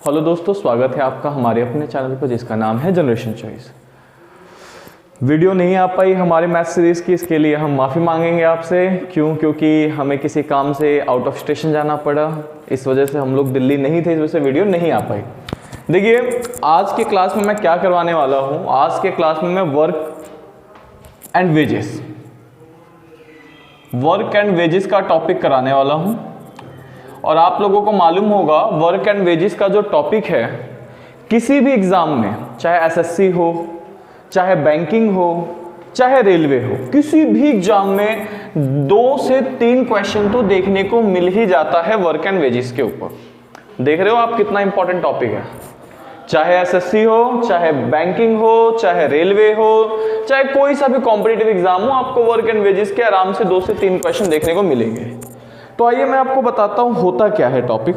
Hello दोस्तों, स्वागत है आपका हमारे अपने चैनल पर जिसका नाम है जनरेशन चॉइस। वीडियो नहीं आ पाई हमारे मैथ सीरीज़ की, इसके लिए हम माफ़ी मांगेंगे आपसे। क्योंकि हमें किसी काम से आउट ऑफ स्टेशन जाना पड़ा, इस वजह से हम लोग दिल्ली नहीं थे, इस वजह से वीडियो नहीं आ पाई। देखिए, आज के क्लास में मैं क्या करवाने वाला हूँ। आज के क्लास में मैं वर्क एंड वेजेस का टॉपिक कराने वाला हूँ। और आप लोगों को मालूम होगा वर्क एंड वेजेस का जो टॉपिक है, किसी भी एग्जाम में, चाहे एसएससी हो, चाहे बैंकिंग हो, चाहे रेलवे हो, किसी भी एग्जाम में 2 से 3 क्वेश्चन तो देखने को मिल ही जाता है वर्क एंड वेजेस के ऊपर। देख रहे हो आप कितना इंपॉर्टेंट टॉपिक है। चाहे एसएससी हो, चाहे बैंकिंग हो, चाहे रेलवे हो, चाहे कोई सा भी कॉम्पिटिटिव एग्जाम हो, आपको वर्क एंड वेजेस के आराम से 2 से 3 क्वेश्चन देखने को मिलेंगे। तो आइए मैं आपको बताता हूँ होता क्या है टॉपिक।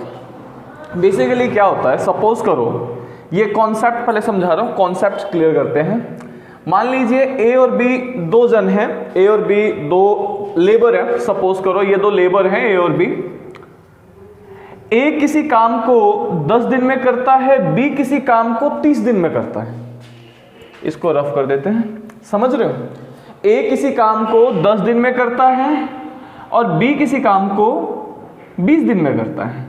बेसिकली क्या होता है, सपोज करो, ये कॉन्सेप्ट पहले समझा रहा हूँ, कॉन्सेप्ट क्लियर करते हैं। मान लीजिए ए और बी 2 जन हैं, ए और बी 2 लेबर है। सपोज करो ये 2 लेबर हैं, ए और बी। ए किसी काम को 10 दिन में करता है, बी किसी काम को 30 दिन में करता है। इसको रफ कर देते हैं, समझ रहे हो। ए किसी काम को 10 दिन में करता है और बी किसी काम को 20 दिन में करता है।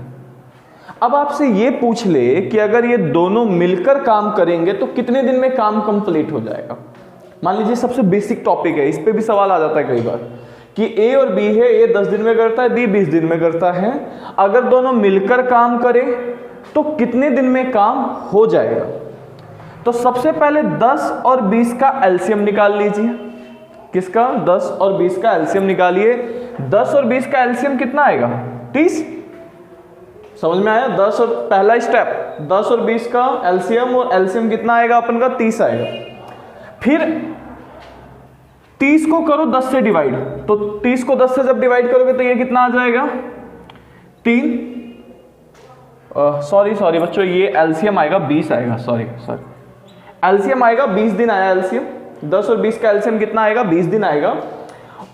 अब आपसे ये पूछ ले कि अगर ये दोनों मिलकर काम करेंगे तो कितने दिन में काम कंप्लीट हो जाएगा। मान लीजिए सबसे बेसिक टॉपिक है, इस पे भी सवाल आ जाता है कई बार कि ए और बी है, ए 10 दिन में करता है, बी 20 दिन में करता है। अगर दोनों मिलकर काम करें तो कितने दिन में काम हो जाएगा। तो सबसे पहले 10 और 20 का एलसीएम निकाल लीजिए। किसका? 10 और 20 का एलसीएम निकालिए। 10 और 20 का एलसीएम कितना आएगा? 30। समझ में आया? 10 और पहला स्टेप, 10 और 20 का एलसीएम, और एलसीएम कितना आएगा अपन का? 30 आएगा। फिर 30 को करो 10 से डिवाइड, तो 30 को 10 से जब डिवाइड करोगे तो ये कितना आ जाएगा? 3। सॉरी बच्चों, ये एलसीएम आएगा 20 आएगा। सॉरी एलसीएम आएगा 20 दिन आया एलसीएम। 10 और 20 का एलसीएम कितना आएगा? 20 दिन आएगा।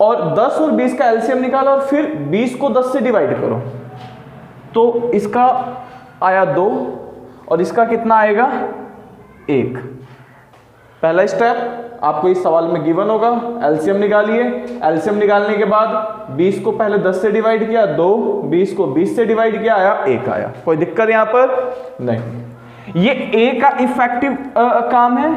और 10 और 20 का एलसीएम निकालो और फिर 20 को 10 से डिवाइड करो, तो इसका आया 2 और इसका कितना आएगा? 1। पहला स्टेप आपको इस सवाल में गिवन होगा, एलसीएम निकालिए। एलसीएम निकालने के बाद 20 को पहले 10 से डिवाइड किया 2, 20 को 20 से डिवाइड किया, आया 1 आया। कोई दिक्कत यहां पर नहीं। ये ए का इफेक्टिव काम है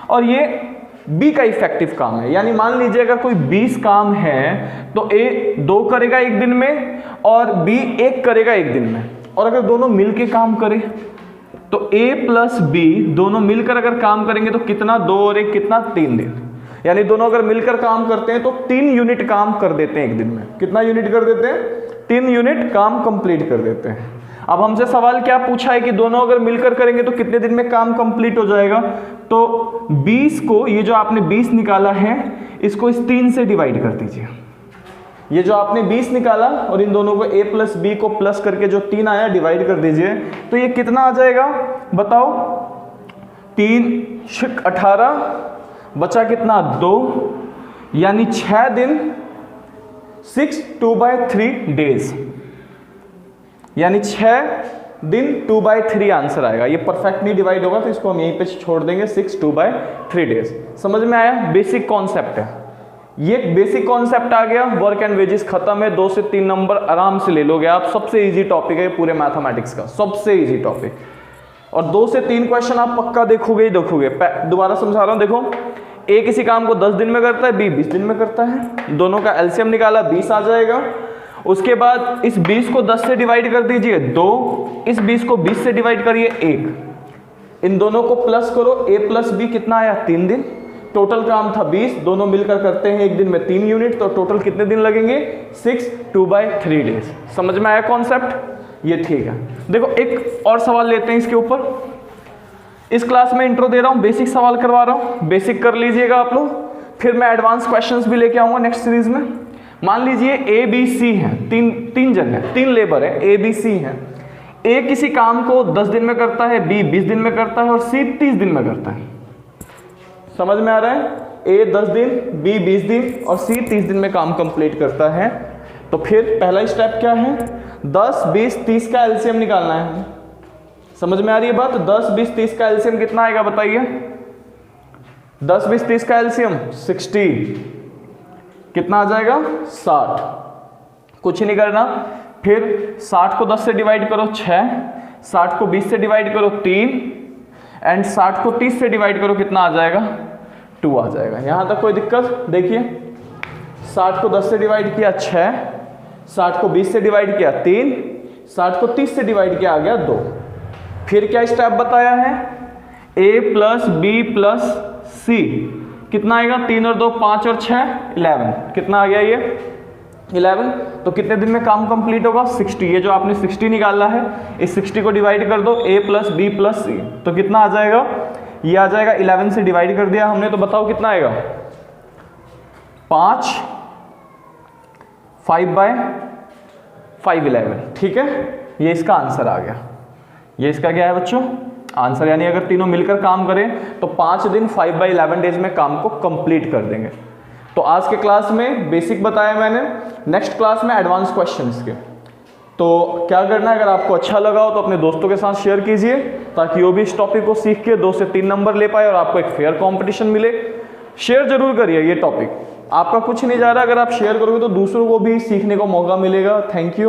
और ये बी का इफेक्टिव काम है। यानी मान लीजिए अगर कोई 20 काम है तो ए 2 करेगा 1 दिन में और बी 1 करेगा 1 दिन में। और अगर दोनों मिलके काम करें तो ए प्लस बी दोनों मिलकर अगर काम करेंगे तो कितना? 2 और 1 कितना? 3 दिन। यानी दोनों अगर मिलकर काम करते हैं तो 3 यूनिट काम कर देते हैं 1 दिन में। कितना यूनिट कर देते हैं? 3 यूनिट काम कंप्लीट कर देते हैं। अब हमसे सवाल क्या पूछा है कि दोनों अगर मिलकर करेंगे तो कितने दिन में काम कंप्लीट हो जाएगा। तो 20 को, ये जो आपने 20 निकाला है, इसको इस 3 से डिवाइड कर दीजिए। ये जो आपने 20 निकाला और इन दोनों को a प्लस बी को प्लस करके जो 3 आया डिवाइड कर दीजिए, तो ये कितना आ जाएगा बताओ? 3 6 18, बचा कितना? 2, यानी 6 दिन 6/2/3 डेज, यानी 6 दिन 2/3 आंसर आएगा। ये परफेक्ट नहीं डिवाइड होगा तो इसको हम यहीं पे छोड़ देंगे, 6/2/3 डेज। समझ में आया? बेसिक कॉन्सेप्ट है ये। बेसिक कॉन्सेप्ट आ गया, वर्क एंड वेजेस खत्म है। 2 से 3 नंबर आराम से ले लोगे आप। सबसे इजी टॉपिक है पूरे मैथमेटिक्स का, सबसे इजी टॉपिक। और 2 से 3 क्वेश्चन आप पक्का देखोगे ही देखोगे। दोबारा समझा रहा हूं, देखो, ए किसी काम को 10 दिन में करता है, बी 20 दिन में करता है। दोनों का एलसीएम निकाला, 20 आ जाएगा। उसके बाद इस 20 को 10 से डिवाइड कर दीजिए 2, इस 20 को 20 से डिवाइड करिए 1। इन दोनों को प्लस करो, a प्लस बी कितना आया? 3 दिन। टोटल काम था 20, दोनों मिलकर करते हैं 1 दिन में 3 यूनिट, तो टोटल कितने दिन लगेंगे? 6/2/3 डेज। समझ में आया कॉन्सेप्ट? ये ठीक है। देखो एक और सवाल लेते हैं इसके ऊपर। इस क्लास में इंट्रो दे रहा हूं, बेसिक सवाल करवा रहा हूं, बेसिक कर लीजिएगा आप लोग। फिर मैं एडवांस क्वेश्चंस भी लेके आऊंगा नेक्स्ट सीरीज में। मान लीजिए ए बी सी हैं, तीन जन हैं, 3 लेबर है, ए बी सी हैं। ए किसी काम को 10 दिन में करता है, बी 20 दिन में करता है और सी 30 दिन में करता है। समझ में आ रहा है? ए 10 दिन, बी 20 दिन और सी 30 दिन में काम कंप्लीट करता है। तो फिर पहला स्टेप क्या है? 10 20 30 का एलसीएम निकालना है। समझ में आ रही है बात? 10, 20, 30 का एलसीएम कितना आएगा बताइए? 10, 20, 30 का एलसीएम 60, कितना आ जाएगा? 60। कुछ नहीं करना, फिर 60 को 10 से डिवाइड करो 6, 60 को 20 से डिवाइड करो 3, एंड 60 को 30 से डिवाइड करो, कितना आ जाएगा? 2 आ जाएगा। यहां तक कोई दिक्कत? देखिए 60 को 10 से डिवाइड किया 6, 60 को 20 से डिवाइड किया 3, 60 को 30 से डिवाइड किया आ गया 2। फिर क्या स्टेप बताया है? a प्लस बी प्लस सी, कितना आएगा? 3 और 2 5 और 6 11, कितना आ गया ये? 11। तो कितने दिन में काम कंप्लीट होगा? 60। ये जो आपने 60 निकाला है, इस 60 को डिवाइड कर दो a प्लस बी प्लस सी, तो कितना आ जाएगा? ये आ जाएगा 11 से डिवाइड कर दिया हमने, तो बताओ कितना आएगा? 5, 5/5 11। ठीक है, ये इसका आंसर आ गया। ये इसका क्या है बच्चों? आंसर। यानी अगर तीनों मिलकर काम करें तो 5 दिन 5/11 डेज में काम को कंप्लीट कर देंगे। तो आज के क्लास में बेसिक बताया मैंने, नेक्स्ट क्लास में एडवांस क्वेश्चन के। तो क्या करना है, अगर आपको अच्छा लगा हो तो अपने दोस्तों के साथ शेयर कीजिए, ताकि वो भी इस टॉपिक को सीख के 2 से 3 नंबर ले पाए और आपको एक फेयर कंपटीशन मिले। शेयर जरूर करिए, ये टॉपिक आपका कुछ नहीं जा रहा, अगर आप शेयर करोगे तो दूसरों को भी सीखने को मौका मिलेगा। Thank you.